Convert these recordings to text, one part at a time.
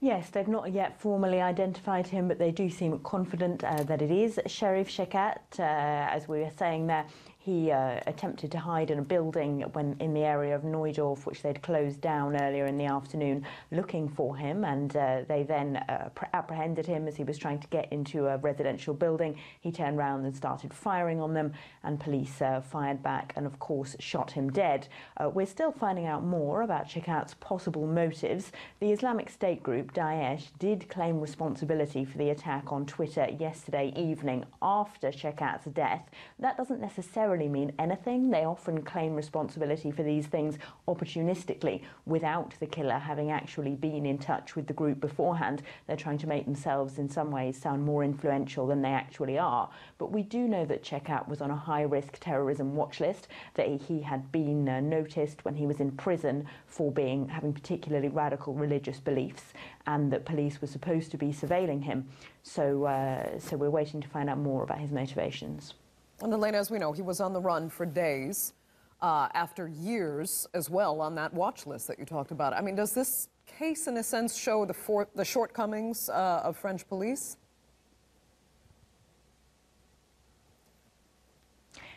Yes, they've not yet formally identified him, but they do seem confident that it is Sheriff Shekat. As we were saying there, he attempted to hide in a building when in the area of Neudorf, which they'd closed down earlier in the afternoon, looking for him, and they then apprehended him as he was trying to get into a residential building. He turned around and started firing on them, and police fired back and, of course, shot him dead. We're still finding out more about Shekat's possible motives. The Islamic State group, Daesh, did claim responsibility for the attack on Twitter yesterday evening after Shekat's death. That doesn't necessarily mean anything. They often claim responsibility for these things opportunistically without the killer having actually been in touch with the group beforehand. They're trying to make themselves in some ways sound more influential than they actually are. But we do know that Shekat was on a high-risk terrorism watch list, that he had been noticed when he was in prison for having particularly radical religious beliefs, and that police were supposed to be surveilling him. So we're waiting to find out more about his motivations. And Elena, as we know, he was on the run for days after years as well on that watch list that you talked about. I mean, does this case, in a sense, show the shortcomings of French police?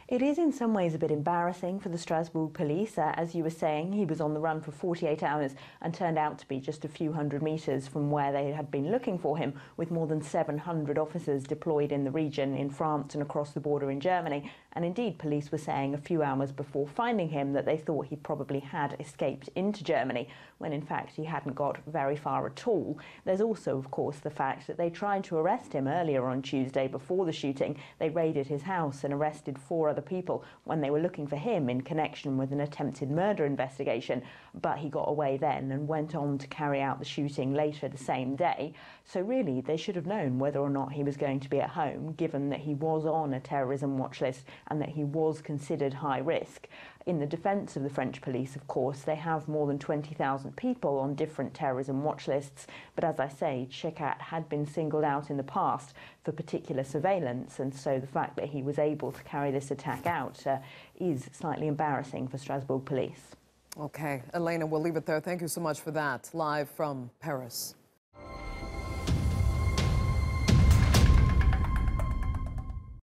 It is in some ways a bit embarrassing for the Strasbourg police. As you were saying, he was on the run for 48 hours and turned out to be just a few hundred metres from where they had been looking for him, with more than 700 officers deployed in the region, in France and across the border in Germany. And indeed, police were saying a few hours before finding him that they thought he probably had escaped into Germany, when in fact he hadn't got very far at all. There's also, of course, the fact that they tried to arrest him earlier on Tuesday before the shooting. They raided his house and arrested 4 other people when they were looking for him in connection with an attempted murder investigation, but he got away then and went on to carry out the shooting later the same day. So really, they should have known whether or not he was going to be at home, given that he was on a terrorism watch list and that he was considered high risk. In the defence of the French police, of course, they have more than 20,000 people on different terrorism watch lists. But as I say, Shekat had been singled out in the past for particular surveillance, and so the fact that he was able to carry this attack out is slightly embarrassing for Strasbourg police. Okay, Elena, we'll leave it there. Thank you so much for that. Live from Paris.